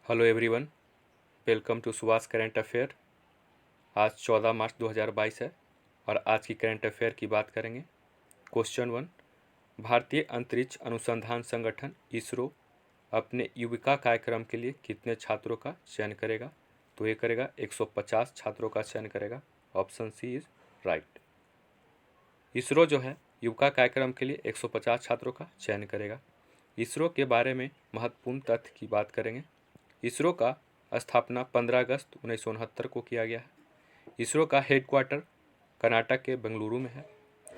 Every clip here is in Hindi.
Hello everyone, welcome to Subhash current affair. आज 14 मार्च 2022 है और आज की करंट अफेयर की बात करेंगे। क्वेश्चन 1, भारतीय अंतरिक्ष अनुसंधान संगठन इसरो अपने युविका कार्यक्रम के लिए कितने छात्रों का चयन करेगा? तो ये करेगा 150 छात्रों का चयन करेगा। Option C is right. ISRO जो है युविका कार्यक्रम के लिए 150 छात्रों का चयन करेगा। इसरो के बारे में महत्वपूर्ण तथ्य की बात करेंगे। इसरो का स्थापना 15 अगस्त 1969 को किया गया है। इसरो का हेडक्वार्टर कर्नाटक के बेंगलुरु में है।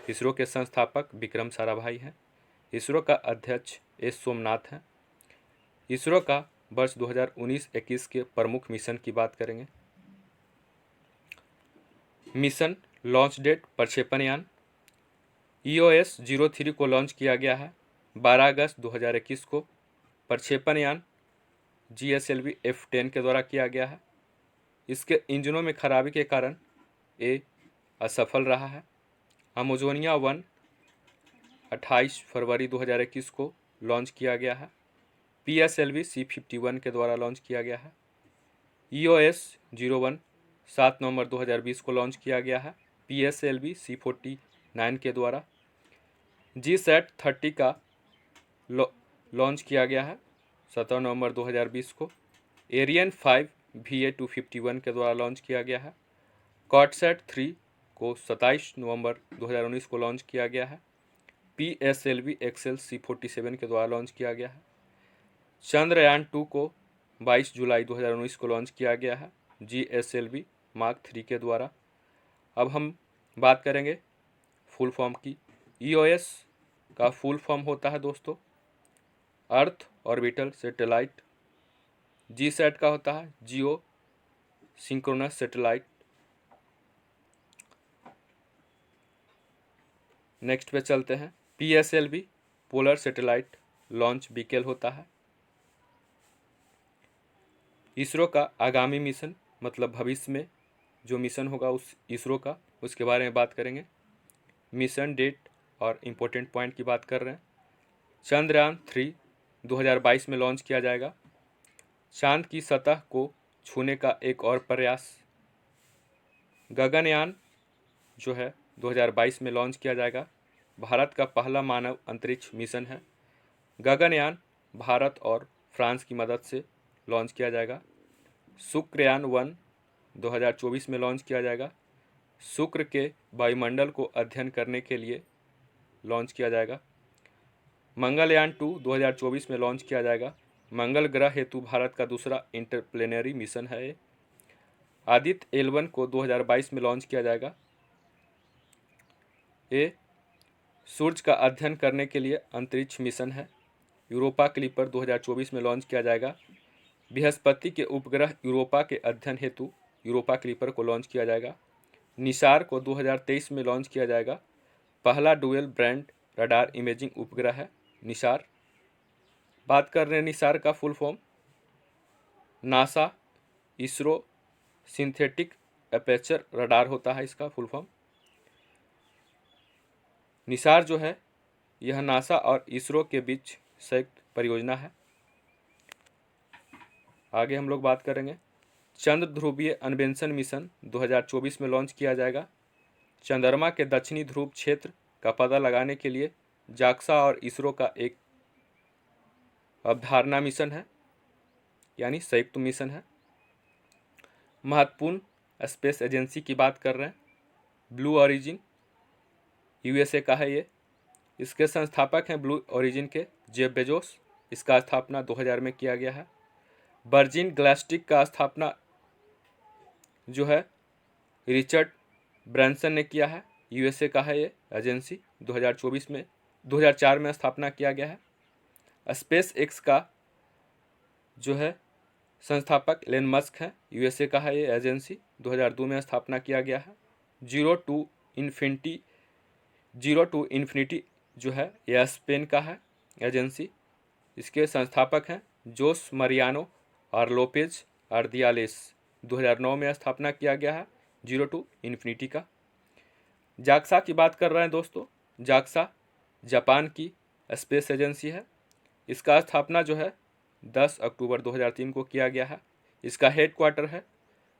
इसरो के संस्थापक विक्रम साराभाई हैं। इसरो का अध्यक्ष एस सोमनाथ हैं। इसरो का वर्ष 2019-21 के प्रमुख मिशन की बात करेंगे। मिशन लॉन्च डेट प्रक्षेपण यान EOS 03 को लॉन्च किया गया है 12 अगस्त 2021 को। प्रक्षेपण यान GSLV F10 के द्वारा किया गया है। इसके इंजनों में खराबी के कारण ये असफल रहा है। अमेजोनिया 1 28 फरवरी 2021 को लॉन्च किया गया है। PSLV C51 के द्वारा लॉन्च किया गया है। EOS 01 7 नवंबर 2020 को लॉन्च किया गया है PSLV C49 के द्वारा। GSAT 30 का लॉन्च किया गया है 17 नवंबर 2020 को। एरियन 5 VA251 के द्वारा लॉन्च किया गया है। कॉटसैट 3 को 27 नवंबर 2019 को लॉन्च किया गया है। PSLV XL C47 के द्वारा लॉन्च किया गया है। चंद्रयान 2 को 22 जुलाई 2019 को लॉन्च किया गया है GSLV Mark 3 के द्वारा। अब हम बात करेंगे फुल फॉर्म की। EOS का फुल फॉर्म होता है दोस्तों अर्थ ऑर्बिटल सैटेलाइट। GSAT का होता है जियो सिंक्रोनस सैटेलाइट। नेक्स्ट पे चलते हैं। PSLV polar satellite launch vehicle होता है। इसरो का आगामी मिशन मतलब भविष्य में जो मिशन होगा उस इसरो का उसके बारे में बात करेंगे। मिशन डेट और इम्पोर्टेंट पॉइंट की बात कर रहे हैं। चंद्रयान 3 2022 में लॉन्च किया जाएगा। चांद की सतह को छूने का एक और प्रयास। गगनयान जो है 2022 में लॉन्च किया जाएगा। भारत का पहला मानव अंतरिक्ष मिशन है। गगनयान भारत और फ्रांस की मदद से लॉन्च किया जाएगा। शुक्रयान 1 2024 में लॉन्च किया जाएगा। शुक्र के वायुमंडल को अध्ययन करने के लिए लॉन्च किया जाएगा। मंगलयान 2 2024 में लॉन्च किया जाएगा। मंगल ग्रह हेतु भारत का दूसरा इंटरप्लेनरी मिशन है। आदित्य L1 को 2022 में लॉन्च किया जाएगा। ये सूर्य का अध्ययन करने के लिए अंतरिक्ष मिशन है। यूरोपा क्लिपर 2024 में लॉन्च किया जाएगा। बृहस्पति के उपग्रह यूरोपा के अध्ययन हेतु यूरोपा क्लिपर को लॉन्च किया जाएगा। निसार को 2023 में लॉन्च किया जाएगा। पहला डुअल ब्रैंड रडार इमेजिंग उपग्रह है निसार। बात कर रहे हैं निसार का full form NASA ISRO synthetic aperture radar होता है इसका फुल फॉर्म। निसार जो है यह नासा और इसरो के बीच संयुक्त परियोजना है। आगे हम लोग बात करेंगे। चंद्र ध्रुवीय अन्वेषण मिशन 2024 में लॉन्च किया जाएगा। चंद्रमा के दक्षिणी ध्रुव क्षेत्र का पता लगाने के लिए जाक्सा और इसरो का एक अवधारणा मिशन है यानी संयुक्त मिशन है। महत्वपूर्ण स्पेस एजेंसी की बात कर रहे हैं। ब्लू ओरिजिन USA का है ये। इसके संस्थापक हैं ब्लू ओरिजिन के जेफ बेजोस। इसका स्थापना 2000 में किया गया है। वर्जिन गैलेक्टिक का स्थापना जो है रिचर्ड ब्रैंसन ने किया है। USA का है ये एजेंसी। 2004 में स्थापना किया गया है। स्पेस एक्स का जो है संस्थापक एलन मस्क है। USA का है ये एजेंसी। 2002 में स्थापना किया गया है। जीरो टू इन्फिनिटी जो है यह स्पेन का है एजेंसी। इसके संस्थापक हैं जोस मरियानो और लोपेज अर्दियालेस। 2009 में स्थापना किया गया है जीरो टू इन्फिनिटी का। जाक्सा की बात कर रहे हैं दोस्तों। जाक्सा जापान की स्पेस एजेंसी है। इसका स्थापना जो है 10 अक्टूबर 2003 को किया गया है। इसका हेडक्वार्टर है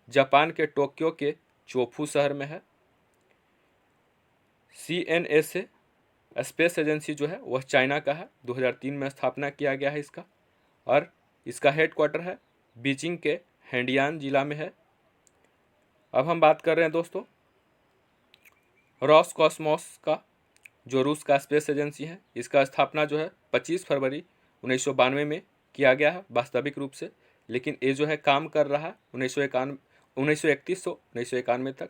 जापान के टोक्यो के चोफू शहर में है। CNSA स्पेस एजेंसी जो है वह चाइना का है, 2003 में स्थापना किया गया है इसका, और इसका हेडक्वार्टर है बीजिंग के हैंडियान जिला में है। अब हम बात कर रहे हैं दोस्तों रॉसकॉस्मोस का, जो रूस का स्पेस एजेंसी है। इसका स्थापना जो है 25 फरवरी 1992 में किया गया है वास्तविक रूप से, लेकिन ये जो है काम कर रहा है 1931 से 1991 तक।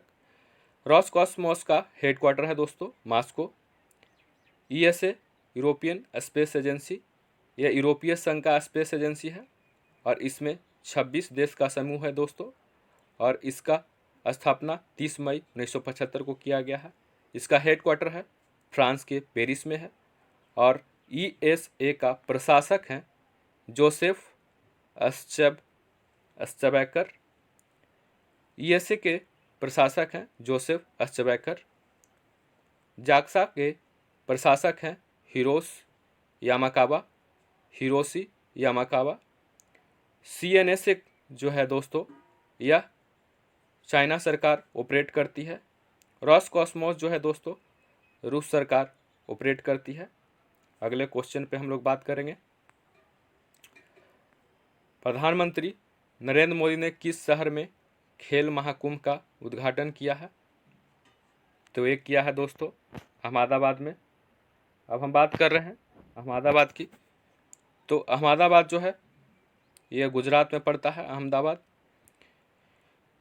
रॉसकॉस्मोस का हेडक्वार्टर है दोस्तों Moscow. ESA European space agency, यह यूरोपीय संघ का स्पेस एजेंसी है और इसमें 26 देश का समूह है दोस्तों, और इसका स्थापना 30 मई 1975 को किया गया है। इसका हेडक्वार्टर है फ्रांस के पेरिस में है, और ESA का प्रशासक हैं जोसेफ अस्चबैकर। ESA के प्रशासक हैं जोसेफ अस्चबैकर। जाक्सा के प्रशासक हैं हिरोशी यामाकावा। CNSA जो है दोस्तों यह चाइना सरकार ऑपरेट करती है। रॉसकॉस्मोस जो है दोस्तों रूस सरकार ऑपरेट करती है। अगले क्वेश्चन पे हम लोग बात करेंगे, प्रधानमंत्री नरेंद्र मोदी ने किस शहर में खेल महाकुंभ का उद्घाटन किया है? तो ये किया है दोस्तों अहमदाबाद में। अब हम बात कर रहे हैं अहमदाबाद की, तो अहमदाबाद जो है यह गुजरात में पड़ता है। अहमदाबाद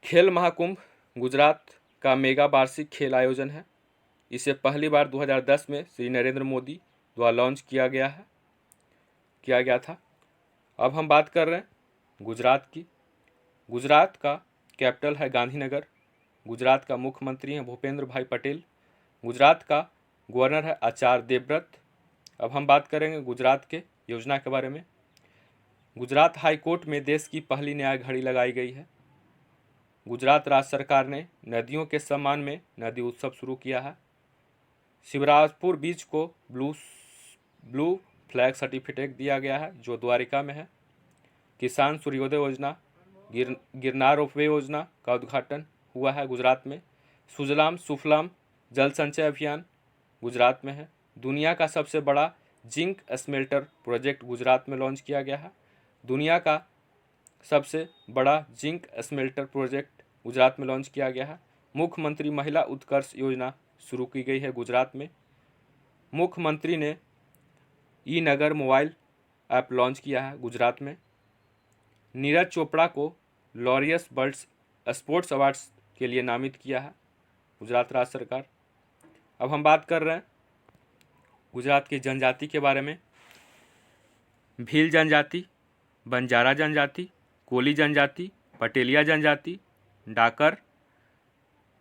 खेल महाकुंभ गुजरात का मेगा वार्षिक खेल आयोजन है। इसे पहली बार 2010 में श्री नरेंद्र मोदी द्वारा लॉन्च किया गया था। अब हम बात कर रहे हैं गुजरात की। गुजरात का कैपिटल है गांधीनगर। गुजरात का मुख्यमंत्री हैं भूपेंद्र भाई पटेल। गुजरात का गवर्नर है आचार्य देवव्रत। अब हम बात करेंगे गुजरात के योजना के बारे में। गुजरात हाई कोर्ट में देश की पहली न्याय घड़ी लगाई गई है। गुजरात राज्य सरकार ने नदियों के सम्मान में नदी उत्सव शुरू किया है। शिवराजपुर बीच को ब्लू फ्लैग सर्टिफिकेट दिया गया है जो द्वारिका में है। किसान सूर्योदय योजना, गिरनार रोपवे योजना का उद्घाटन हुआ है गुजरात में। सुजलाम सुफलाम जल संचय अभियान गुजरात में है। दुनिया का सबसे बड़ा जिंक स्मेल्टर प्रोजेक्ट गुजरात में लॉन्च किया गया है। दुनिया का सबसे बड़ा जिंक स्मेल्टर प्रोजेक्ट गुजरात में लॉन्च किया गया है। मुख्यमंत्री महिला उत्कर्ष योजना शुरू की गई है गुजरात में। मुख्यमंत्री ने ई-नगर मोबाइल ऐप लॉन्च किया है गुजरात में। नीरज चोपड़ा को लॉरियस बर्ड्स स्पोर्ट्स अवार्ड्स के लिए नामित किया है गुजरात राज्य सरकार। अब हम बात कर रहे हैं गुजरात की जनजाति के बारे में। भील जनजाति, बंजारा जनजाति, कोली जनजाति, पटेलिया जनजाति, डाकर,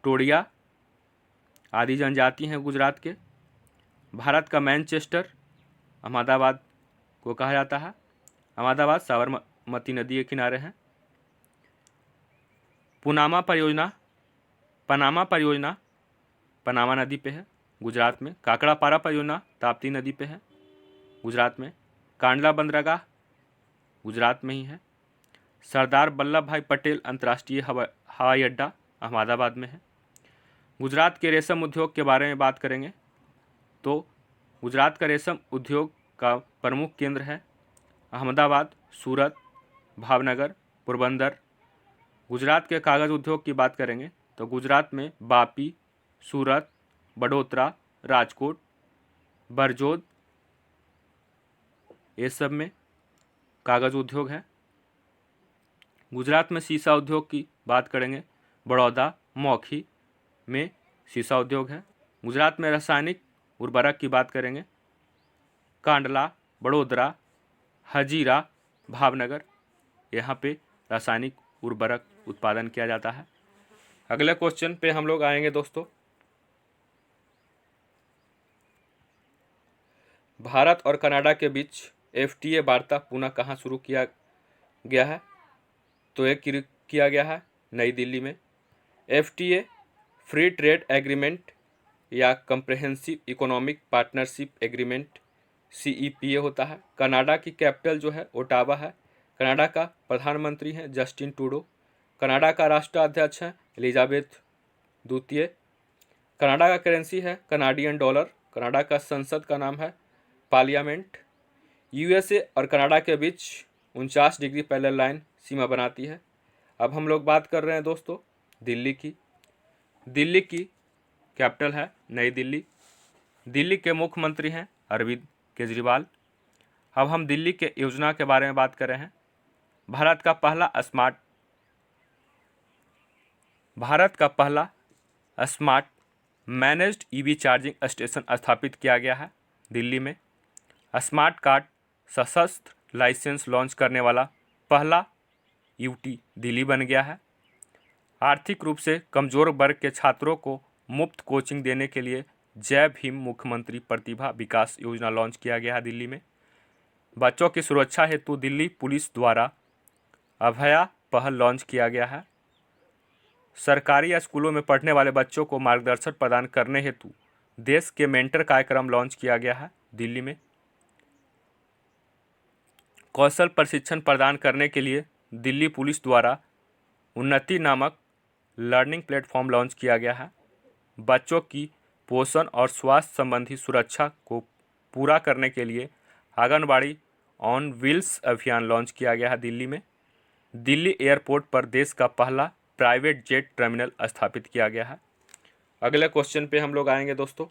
टोडिया आदि जनजाति हैं गुजरात के। भारत का मैनचेस्टर अहमदाबाद को कहा जाता है। अहमदाबाद साबरमती नदी के किनारे है। पनामा परियोजना पनामा नदी पे है गुजरात में। काकड़ापारा परियोजना ताप्ती नदी पे है गुजरात में। कांडला बंदरगाह गुजरात में ही है। सरदार वल्लभ भाई पटेल अंतर्राष्ट्रीय हवाई अड्डा अहमदाबाद में है। गुजरात के रेशम उद्योग के बारे में बात करेंगे तो गुजरात का रेशम उद्योग का प्रमुख केंद्र है अहमदाबाद, सूरत, भावनगर, पोरबंदर। गुजरात के कागज़ उद्योग की बात करेंगे तो गुजरात में वापी, सूरत, बड़ोदरा, राजकोट, बरजोद, ये सब में कागज़ उद्योग है। गुजरात में शीशा उद्योग की बात करेंगे, बड़ौदा, मौखी में शीशा उद्योग है। गुजरात में रासायनिक उर्वरक की बात करेंगे, कांडला, बड़ोदरा, हजीरा, भावनगर, यहाँ पे रासायनिक उर्वरक उत्पादन किया जाता है। अगले क्वेश्चन पे हम लोग आएंगे दोस्तों, भारत और कनाडा के बीच FTA वार्ता पुनः कहाँ शुरू किया गया है? तो ये किया गया है नई दिल्ली में। FTA फ्री ट्रेड एग्रीमेंट या comprehensive economic partnership agreement CEPA होता है। कनाडा की कैपिटल जो है ओटावा है। कनाडा का प्रधानमंत्री हैं जस्टिन ट्रूडो। कनाडा का राष्ट्राध्यक्ष हैं एलिजाबेथ द्वितीय। कनाडा का करेंसी है कनाडियन डॉलर। कनाडा का संसद का नाम है पार्लियामेंट। USA और कनाडा के बीच 49 डिग्री पैरेलल लाइन सीमा बनाती है। अब हम लोग बात कर रहे हैं दोस्तों दिल्ली की। दिल्ली की कैपिटल है नई दिल्ली। दिल्ली के मुख्यमंत्री हैं अरविंद केजरीवाल। अब हम दिल्ली के योजना के बारे में बात कर रहे हैं। भारत का पहला smart managed EV charging station स्थापित किया गया है दिल्ली में। स्मार्ट कार्ड सशस्त्र लाइसेंस लॉन्च करने वाला पहला UT दिल्ली बन गया है। आर्थिक रूप से कमजोर वर्ग के छात्रों को मुफ्त कोचिंग देने के लिए जय भीम मुख्यमंत्री प्रतिभा विकास योजना लॉन्च किया गया है दिल्ली में। बच्चों की सुरक्षा हेतु दिल्ली पुलिस द्वारा अभया पहल लॉन्च किया गया है। सरकारी या स्कूलों में पढ़ने वाले बच्चों को मार्गदर्शन प्रदान करने हेतु देश के मेंटर कार्यक्रम लॉन्च किया गया है दिल्ली में। कौशल प्रशिक्षण प्रदान करने के लिए दिल्ली पुलिस द्वारा उन्नति नामक लर्निंग प्लेटफॉर्म लॉन्च किया गया है। बच्चों की पोषण और स्वास्थ्य संबंधी सुरक्षा को पूरा करने के लिए आंगनबाड़ी ऑन व्हील्स अभियान लॉन्च किया गया है दिल्ली में। दिल्ली एयरपोर्ट पर देश का पहला प्राइवेट जेट टर्मिनल स्थापित किया गया है। अगले क्वेश्चन पे हम लोग आएंगे दोस्तों।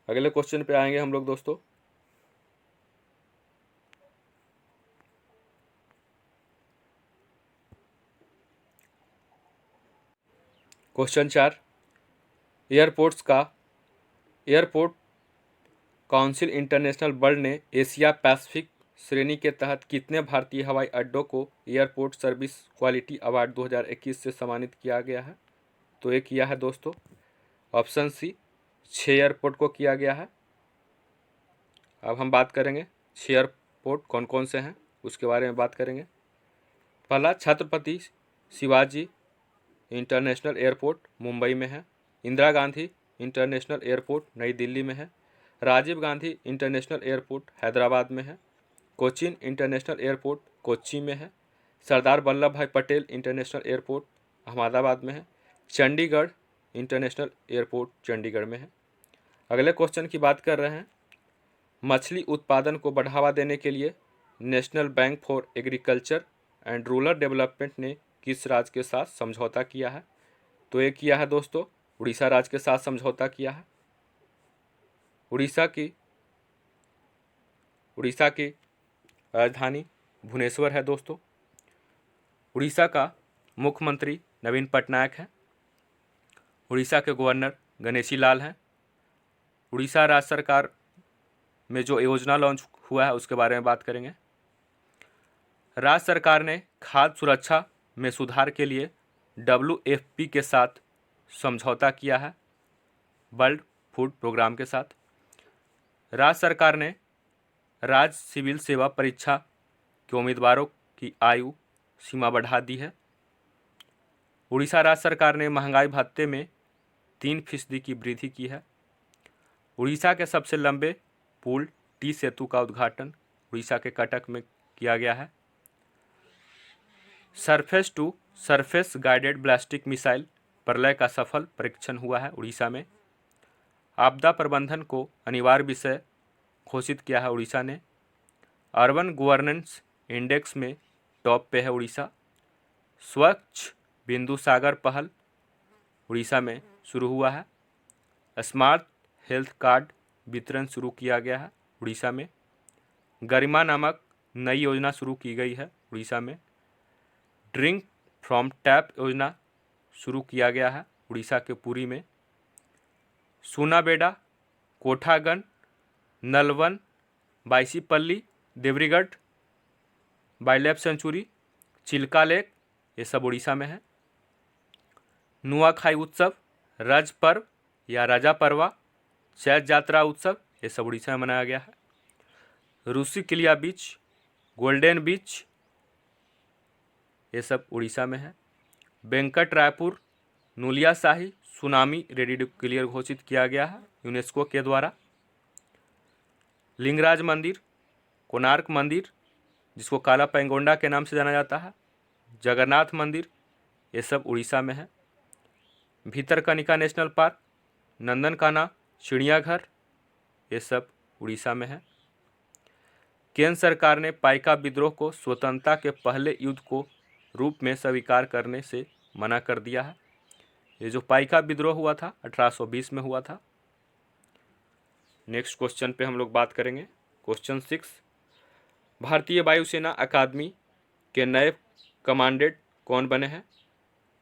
अगले क्वेश्चन पे आएंगे हम लोग दोस्तों। Question 4, airport council international world ने एशिया पैसिफिक श्रेणी के तहत कितने भारतीय हवाई अड्डों को एयरपोर्ट सर्विस क्वालिटी अवार्ड 2021 से सम्मानित किया गया है? तो ये किया है दोस्तों ऑप्शन सी 6 एयरपोर्ट को किया गया है। अब हम बात करेंगे 6 एयरपोर्ट कौन कौन से हैं उसके बारे में बात करेंगे। पहला छत्रपति शिवाजी इंटरनेशनल एयरपोर्ट मुंबई में है। इंदिरा गांधी इंटरनेशनल एयरपोर्ट नई दिल्ली में है। राजीव गांधी इंटरनेशनल एयरपोर्ट हैदराबाद में है। कोचीन इंटरनेशनल एयरपोर्ट कोच्चि में है। सरदार वल्लभ भाई पटेल इंटरनेशनल एयरपोर्ट अहमदाबाद में है। चंडीगढ़ इंटरनेशनल एयरपोर्ट चंडीगढ़ में है। अगले क्वेश्चन की बात कर रहे हैं। मछली उत्पादन को बढ़ावा देने के लिए national bank for agriculture and rural development ने किस राज्य के साथ समझौता किया है? तो ये किया है दोस्तों उड़ीसा राज्य के साथ समझौता किया है। उड़ीसा की राजधानी भुवनेश्वर है दोस्तों। उड़ीसा का मुख्यमंत्री नवीन पटनायक है। उड़ीसा के गवर्नर गणेशी लाल हैं। उड़ीसा राज्य सरकार में जो योजना लॉन्च हुआ है उसके बारे में बात करेंगे। राज्य सरकार ने खाद्य सुरक्षा में सुधार के लिए WFP के साथ समझौता किया है, वर्ल्ड फूड प्रोग्राम के साथ। राज्य सरकार ने राज्य सिविल सेवा परीक्षा के उम्मीदवारों की आयु सीमा बढ़ा दी है। उड़ीसा राज्य सरकार ने महंगाई भत्ते में 3% की वृद्धि की है। उड़ीसा के सबसे लंबे पुल टी सेतु का उद्घाटन उड़ीसा के कटक में किया गया है। Surface to surface guided ballistic missile Pralay का सफल परीक्षण हुआ है उड़ीसा में। आपदा प्रबंधन को अनिवार्य विषय घोषित किया है उड़ीसा ने। अर्बन गवर्नेंस इंडेक्स में टॉप पे है उड़ीसा। स्वच्छ बिंदु सागर पहल उड़ीसा में शुरू हुआ है। स्मार्ट हेल्थ कार्ड वितरण शुरू किया गया है उड़ीसा में। गरिमा नामक नई योजना शुरू की गई है उड़ीसा में। ड्रिंक फ्रॉम टैप योजना शुरू किया गया है उड़ीसा के पुरी में। Sunabeda, Kotagarh, Nalaban, Baisipalli, Debrigarh wildlife sanctuary, Chilika lake ये सब उड़ीसा में है। नुआखाई उत्सव, रज पर्व या राजा परवा, चैत यात्रा उत्सव ये सब उड़ीसा में मनाया गया है। ऋषिकुल्या बीच, गोल्डन बीच ये सब उड़ीसा में है। वेंकट रायपुर, नूलिया शाही सुनामी रेडी टू क्लियर घोषित किया गया है यूनेस्को के द्वारा। लिंगराज मंदिर, कोणार्क मंदिर जिसको काला पेंगोंडा के नाम से जाना जाता है, जगन्नाथ मंदिर, ये सब उड़ीसा में है। भीतरकनिका नेशनल पार्क, नंदनकाना, चिड़ियाघर, ये सब उड़ीसा में है। केंद्र सरकार ने पाइका विद्रोह को स्वतंत्रता के पहले युद्ध को रूप में स्वीकार करने से मना कर दिया है। ये जो पाइका विद्रोह हुआ था 1820 में हुआ था। नेक्स्ट क्वेश्चन पे हम लोग बात करेंगे। क्वेश्चन 6, भारतीय वायुसेना अकादमी के नए कमांडेंट कौन बने हैं?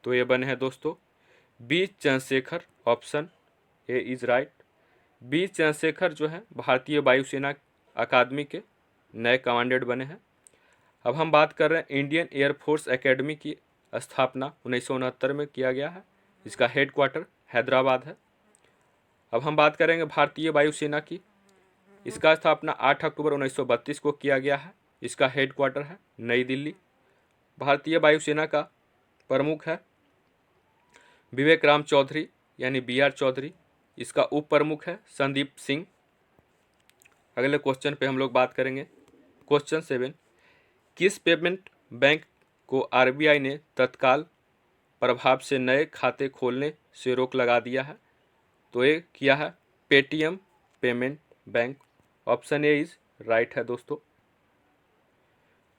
तो ये बने हैं दोस्तों B Chandrashekhar. Option A is right. B Chandrashekhar जो है भारतीय वायुसेना अकादमी के नए कमांडेंट बने हैं। अब हम बात कर रहे हैं इंडियन एयरफोर्स एकेडमी की स्थापना 1969 में किया गया है। इसका हेडक्वार्टर हैदराबाद है। अब हम बात करेंगे भारतीय वायुसेना की। इसका स्थापना 8 अक्टूबर 1932 को किया गया है। इसका हेडक्वार्टर है नई दिल्ली। भारतीय वायुसेना का प्रमुख है विवेक राम चौधरी यानी BR चौधरी। इसका उप प्रमुख है संदीप सिंह। अगले क्वेश्चन पे हम लोग बात करेंगे। क्वेश्चन 7, किस पेमेंट बैंक को RBI ने तत्काल प्रभाव से नए खाते खोलने से रोक लगा दिया है? तो ये किया है Paytm payment bank. Option A is right है दोस्तों।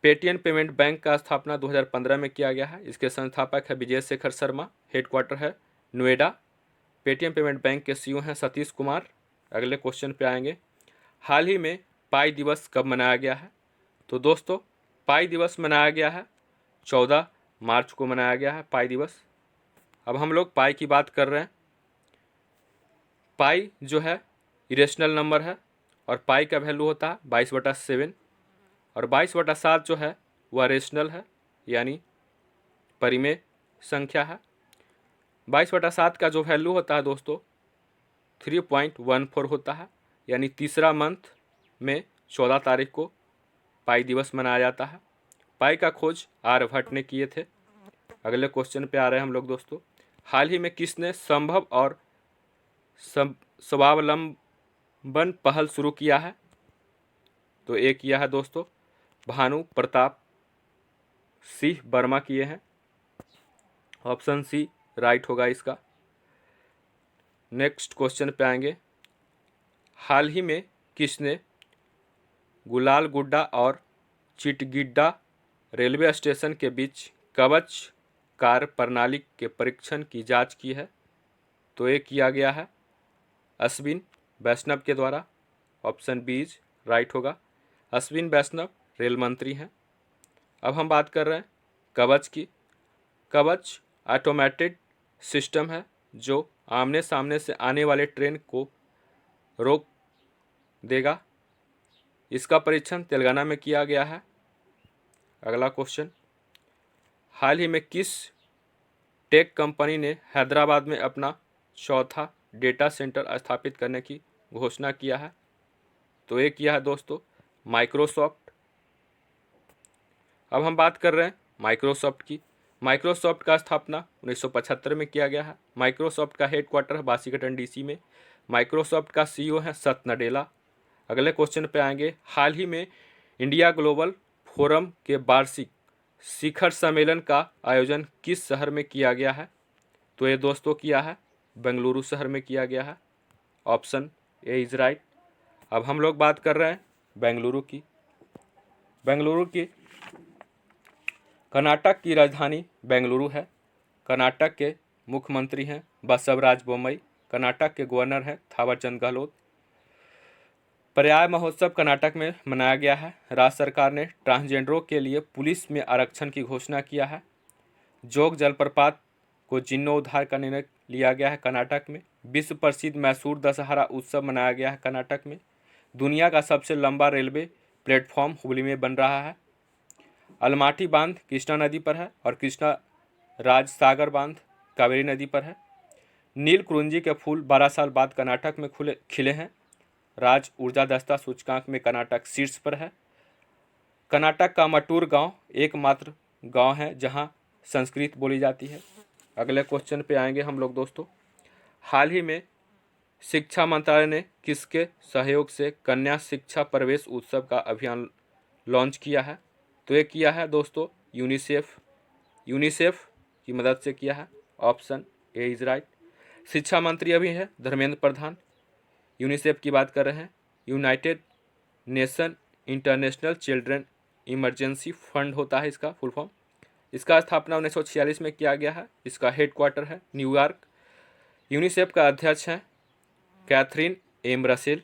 पेटीएम पेमेंट बैंक का स्थापना 2015 में किया गया है। इसके संस्थापक है विजय शेखर शर्मा। हेडक्वार्टर है नोएडा। पेटीएम पेमेंट बैंक के CEO हैं सतीश कुमार। अगले क्वेश्चन पे आएंगे। हाल ही में पाई दिवस कब मनाया गया है? तो दोस्तों पाई दिवस मनाया गया है 14 मार्च को मनाया गया है पाई दिवस। अब हम लोग पाई की बात कर रहे हैं। पाई जो है इरेशनल नंबर है और पाई का वैल्यू होता है 22/7 और 22/7 जो है वह रेशनल है यानी परिमेय संख्या है। 22/7 का जो वैल्यू होता है दोस्तों 3.14 होता है यानी तीसरा मंथ में 14 तारीख को पाई दिवस मनाया जाता है। पाई का खोज आर्यभट्ट ने किए थे। अगले क्वेश्चन पे आ रहे हैं हम लोग दोस्तों। हाल ही में किसने संभव और स्वावलंबन पहल शुरू किया है? तो एक किया है दोस्तों भानु प्रताप सिंह वर्मा किए हैं। ऑप्शन सी राइट होगा इसका। नेक्स्ट क्वेश्चन पे आएंगे। हाल ही में किसने गुलालगुड्डा और चिटगिड्डा रेलवे स्टेशन के बीच कवच कार प्रणाली के परीक्षण की जांच की है? तो ये किया गया है अश्विन वैष्णव के द्वारा। ऑप्शन बी इज राइट होगा। अश्विन वैष्णव रेल मंत्री हैं। अब हम बात कर रहे हैं कवच की। कवच ऑटोमेटेड सिस्टम है जो आमने सामने से आने वाले ट्रेन को रोक देगा। इसका परीक्षण तेलंगाना में किया गया है। अगला क्वेश्चन, हाल ही में किस टेक कंपनी ने हैदराबाद में अपना चौथा डेटा सेंटर स्थापित करने की घोषणा किया है? तो ये किया है दोस्तों माइक्रोसॉफ्ट। अब हम बात कर रहे हैं माइक्रोसॉफ्ट की। माइक्रोसॉफ्ट का स्थापना 1975 में किया गया है। माइक्रोसॉफ्ट का हेडक्वार्टर है वाशिंगटन DC में। माइक्रोसॉफ्ट का CEO है सत्य नडेला। अगले क्वेश्चन पे आएंगे। हाल ही में इंडिया ग्लोबल फोरम के वार्षिक शिखर सम्मेलन का आयोजन किस शहर में किया गया है? तो ये दोस्तों किया है बेंगलुरु शहर में किया गया है। Option A is right. अब हम लोग बात कर रहे हैं बेंगलुरु की। बेंगलुरु की कर्नाटक की राजधानी बेंगलुरु है। कर्नाटक के मुख्यमंत्री हैं बसवराज बोम्मई। कर्नाटक के गवर्नर हैं थावरचंद गहलोत। पर्याय महोत्सव कर्नाटक में मनाया गया है। राज्य सरकार ने ट्रांसजेंडरों के लिए पुलिस में आरक्षण की घोषणा किया है। जोग जलप्रपात को जीर्णोद्धार का निर्णय लिया गया है कर्नाटक में। विश्व प्रसिद्ध मैसूर दशहरा उत्सव मनाया गया है कर्नाटक में। दुनिया का सबसे लंबा रेलवे प्लेटफॉर्म हुबली में बन रहा है। अलमाटी बांध कृष्णा नदी पर है और कृष्णा राज सागर बांध कावेरी नदी पर है। नील कुरुंजी के फूल 12 साल बाद कर्नाटक में खिले हैं। राज ऊर्जा दस्ता सूचकांक में कर्नाटक शीर्ष पर है। कर्नाटक का मटूर गांव एकमात्र गांव है जहां संस्कृत बोली जाती है। अगले क्वेश्चन पे आएंगे हम लोग दोस्तों। हाल ही में शिक्षा मंत्रालय ने किसके सहयोग से कन्या शिक्षा प्रवेश उत्सव का अभियान लॉन्च किया है? तो ये किया है दोस्तों यूनिसेफ की मदद से किया है। Option A is right. शिक्षा मंत्री अभी है धर्मेंद्र प्रधान। यूनिसेफ की बात कर रहे हैं। United nation international children emergency fund होता है इसका फुल फॉर्म। इसका स्थापना 1946 में किया गया है। इसका हेडक्वार्टर है न्यूयॉर्क। यूनिसेफ का अध्यक्ष हैं कैथरीन एम रसेल।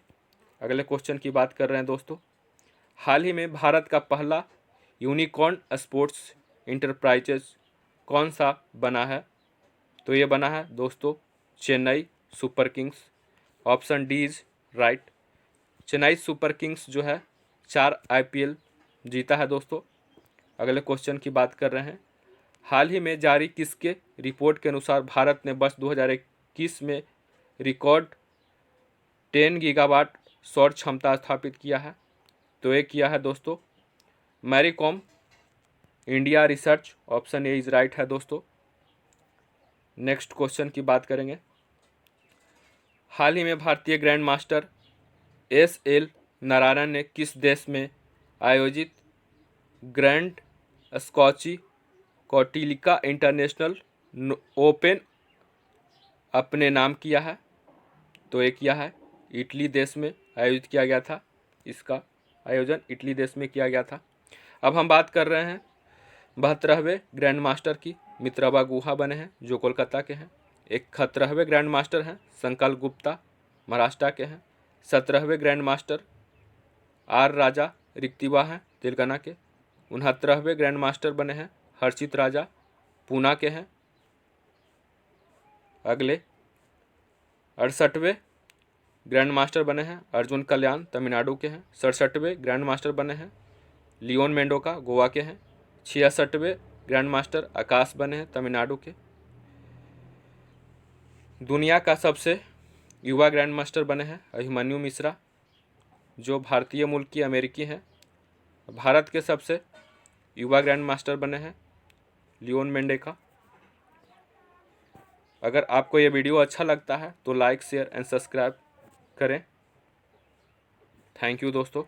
अगले क्वेश्चन की बात कर रहे हैं दोस्तों। हाल ही में भारत का पहला यूनिकॉर्न स्पोर्ट्स इंटरप्राइजेज कौन सा बना है? तो ये बना है दोस्तों Chennai super Kings. Option D is right. Chennai super Kings जो है 4 IPL जीता है दोस्तों। अगले क्वेश्चन की बात कर रहे हैं। हाल ही में जारी किसके रिपोर्ट के अनुसार भारत ने वर्ष 2021 में रिकॉर्ड 10 गीगावाट सौर क्षमता स्थापित किया है? तो ये किया है दोस्तों Mary Kom India research. Option A is right है दोस्तों। नेक्स्ट क्वेश्चन की बात करेंगे। हाल ही में भारतीय ग्रैंड मास्टर SL नारायण ने किस देश में आयोजित ग्रैंड स्कॉची कौटिल्यका इंटरनेशनल ओपन अपने नाम किया है? तो ये किया है इटली देश में आयोजित किया गया था। इसका आयोजन इटली देश में किया गया था। अब हम बात कर रहे हैं 72वें ग्रैंड मास्टर की। मित्रवा गुहा बने हैं जो कोलकाता के हैं। 71वें ग्रैंड मास्टर हैं संकल्प गुप्ता महाराष्ट्र के हैं। 17वें ग्रैंड मास्टर R राजा रिक्तिवा हैं तेलंगाना के। 69वें ग्रैंड मास्टर बने हैं हर्षित राजा पूना के हैं। अगले 68वें ग्रैंड मास्टर बने हैं अर्जुन कल्याण तमिलनाडु के हैं। 67वें ग्रैंड मास्टर बने हैं लियोन मेंडोका गोवा के हैं। 66वें ग्रैंड मास्टर आकाश बने हैं तमिलनाडु के। दुनिया का सबसे युवा ग्रैंड मास्टर बने हैं अभिमन्यु मिश्रा जो भारतीय मूल की अमेरिकी हैं। भारत के सबसे युवा ग्रैंड मास्टर बने हैं लियोन मेंडोका। अगर आपको ये वीडियो अच्छा लगता है तो लाइक शेयर एंड सब्सक्राइब करें। थैंक यू दोस्तों।